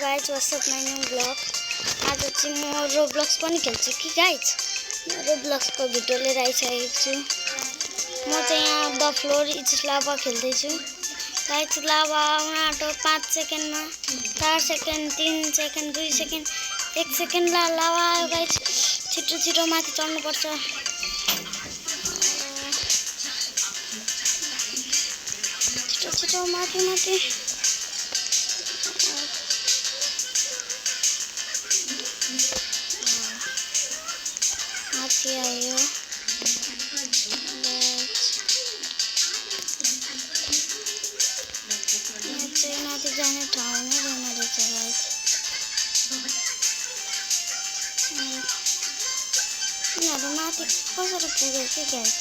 Guys what's up my new blog. आज चाहिँ म रोब्लक्स पनि खेल्छु कि गाइज। रोब्लक्सको भिडियो लिएर आइसकेको छु। म चाहिँ यहाँ the floor is Lava खेल्दैछु guys. लाभा आउन आँट्यो 5 सेकेन्डमा, 4 सेकेन्ड, 3 सेकेन्ड, 2 सेकेन्ड, 1 सेकेन्ड। लाभा आयो गाइज। छिटो छिटो माथि चढ्नुपर्छ। छिटो छिटो माथि माथि। माथि आयो। माथि जाने ठाउँ नै रहेन रहेछ गाइज। यिनीहरू माथि कसरी पुग्यो के गाइज।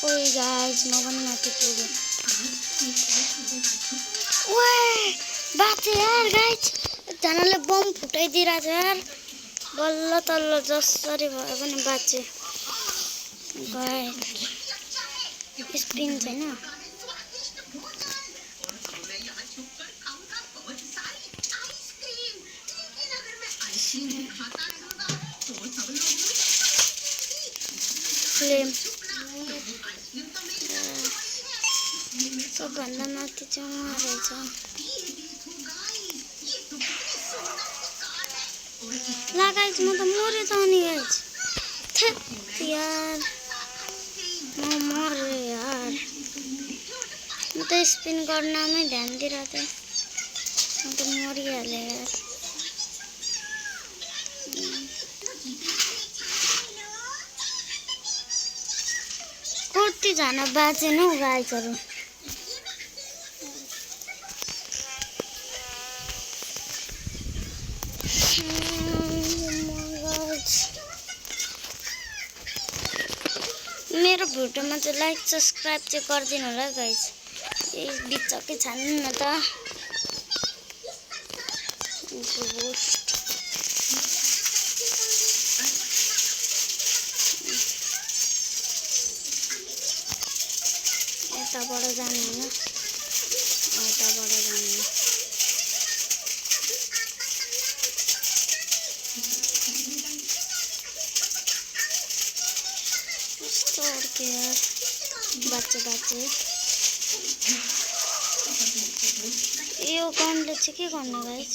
ओइ गाइज म पनि माथि पुगेँ। ओए बाँचे यार गाइज। एकजनाले बम फुटाइदिरहेछ यार। बल्ल तल्ल जसरी भए पनि बाँचे गाइज। स्पिन छैन। फ्लेम सबभन्दा माथि चाहिँ उहाँ रहेछ। ला गाइज म त मरे त अनि गाइज। थेत यार म मरे यार। म त स्पिन गर्नमै ध्यान दिइरहेको थिएँ। म त मरिहालेँ यार। कतिजना बाँचेन हौ गाइजहरू। मेरो भिडियोमा चाहिँ लाइक सब्सक्राइब चाहिँ गरिदिनु होला गाइज। यही बिचकै छान्नु न त। यताबाट जानु होइन, यताबाट जानु। कस्तो अड्क्यो यार। बाँचे बाँचे। यो गनले चाहिँ के गर्ने गाइज।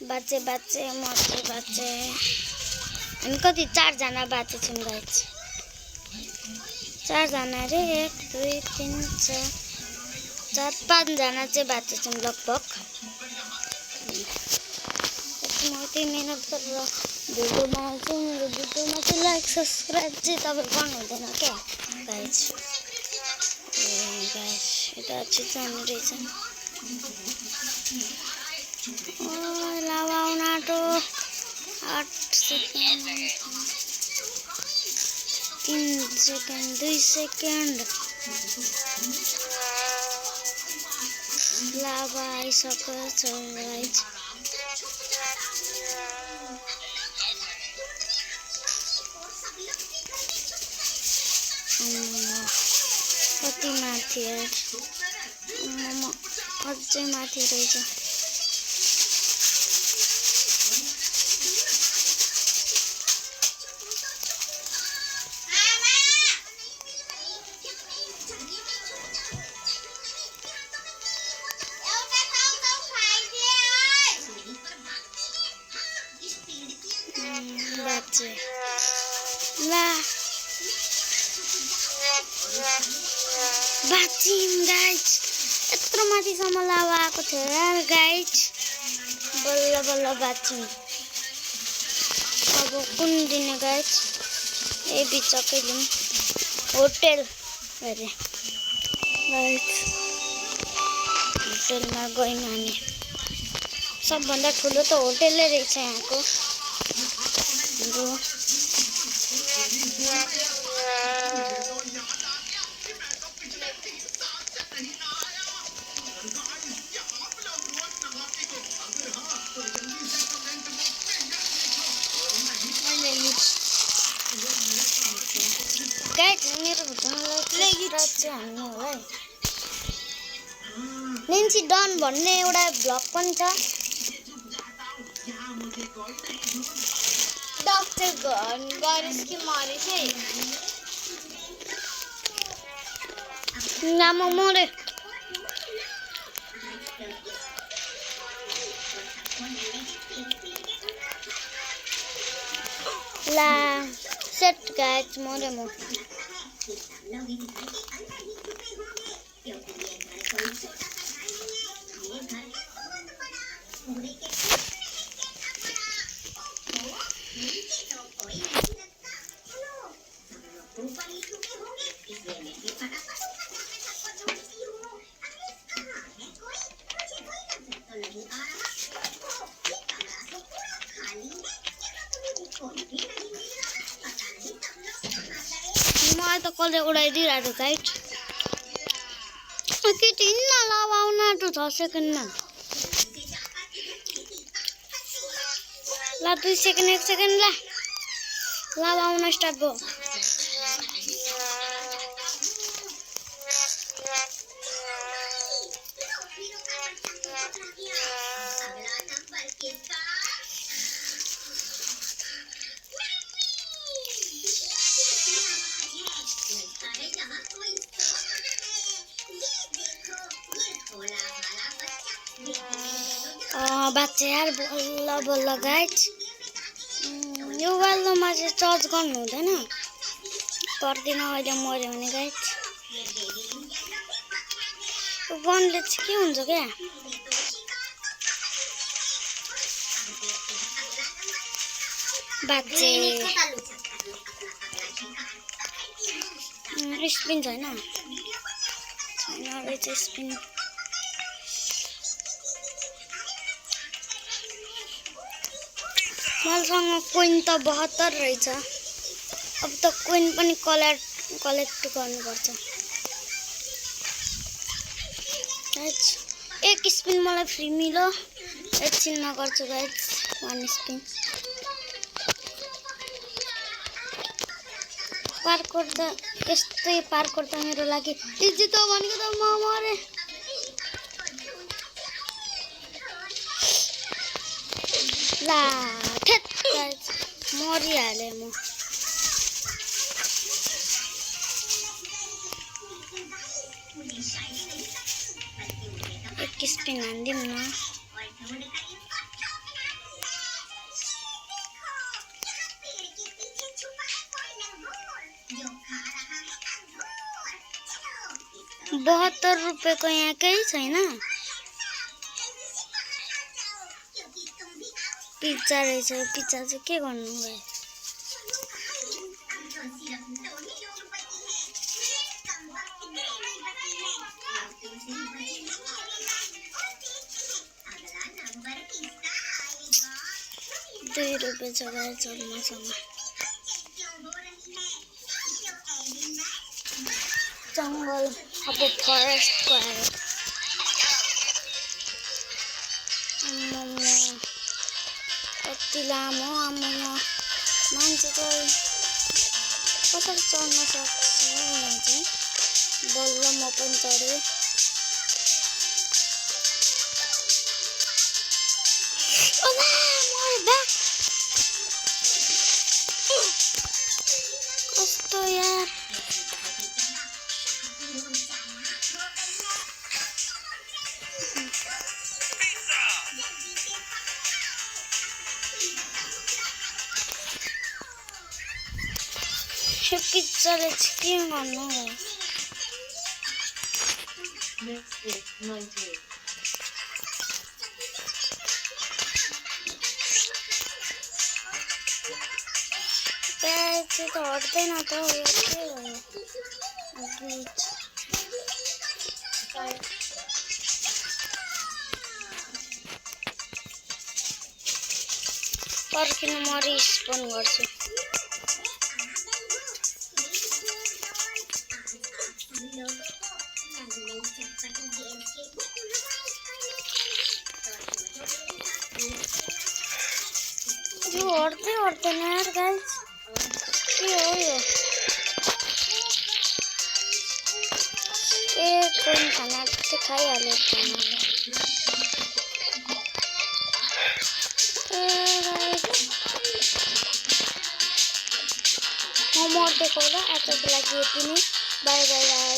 बाँचे बाँचे मर्चे बाँचे। हामी कति 4 जना बाँचेछौँ गाइज। 4 जना अरे 1 2 3 4 5 जना चाहिँ बाँचेछौँ लगभग। म यति मिहिनेत गरेर भिडियो बनाउँछु। मेरो भिडियोमा चाहिँ लाइक सब्सक्राइब चाहिँ तपाईँ गर्नु हुँदैन क्या गाइज। गाइज यता चाहिँ जानु रहेछ। लाभा आउन आँट्यो। 8 सेकेन्ड, 3 सेकेन्ड, 2 सेकेन्ड। लाभा आइसकेको छ गाइज। कति माथि यार। अझै माथि रहेछ। बाँचे ला बाँच्यौँ गाइज। यत्रो माथिसम्म लाभा आएको थियो यार गाइज। बल्ल बल्ल बाँच्यौँ। अब कुन दिने गाइज। यही बिचकै लिउँ। होटल अरे गाइज। होटेलमा गयौँ हामी। सबभन्दा ठुलो त होटेलै रहेछ यहाँको हाम्रो। गाइज मेरो भिडियोलाई चाहिँ हान्नु होला है। नेन्सी डन भन्ने एउटा भ्लग पनि छ। डक्टर गरेछ कि मरेछ है। नाम मरे। ला सेट गाइज मरे म। मलाई त कसले उडाइदिइरहेको गाइड। केटी हिँड्न लाभा आउन आँटो 6 सेकेन्डमा। ला 2 सेकेन्ड 1 सेकेन्ड ला लाभा आउन स्टार्ट भयो। बच्चा यार बल्ल बल्ल गाइज। यो वालोमा चाहिँ चार्ज गर्नु हुँदैन। पर्दैन अहिले मर्यो भने गाइज। गनले चाहिँ के हुन्छ क्या। बच्चे स्पिन छैन रहेछ स्पिन। मसँग कोइन त 72 रहेछ। अब त कोइन पनि कलेक्ट गर्नुपर्छ। एक स्पिन मलाई फ्री मिल्यो। एकछिनमा गर्छु गाइज 1 स्पिन। पार्कोर त यस्तै पार्कोर त मेरो लागि इजी त भनेको त म मरे। ला ठेट गाइज मरिहालेँ म। एक स्पिन हान्दिउँ न। ₹72 को यहाँ केही छैन। पिज्जा रहेछ। पिज्जा चाहिँ के गर्नु गए। ₹2 छ गाइज मसँग। जङ्गल अब फरेस्ट गयो। कति लामो आमामा मान्छे चाहिँ कसरी चढ्न सक्छ यहाँ चाहिँ। बल्ल म पनि चढेँ। कस्तो यार। पिज्जाले चाहिँ के गर्नु। प्याज चाहिँ त हट्दैन त यो के भयो। पर्खिनु म रिस्पोन्ड गर्छु। यो हट्दैन यार गाइस, के हो यो? कोही खाना चाहिँ खाइहाल्यो खानाले। म मर्देको होला। आजको लागि यति नै। By by.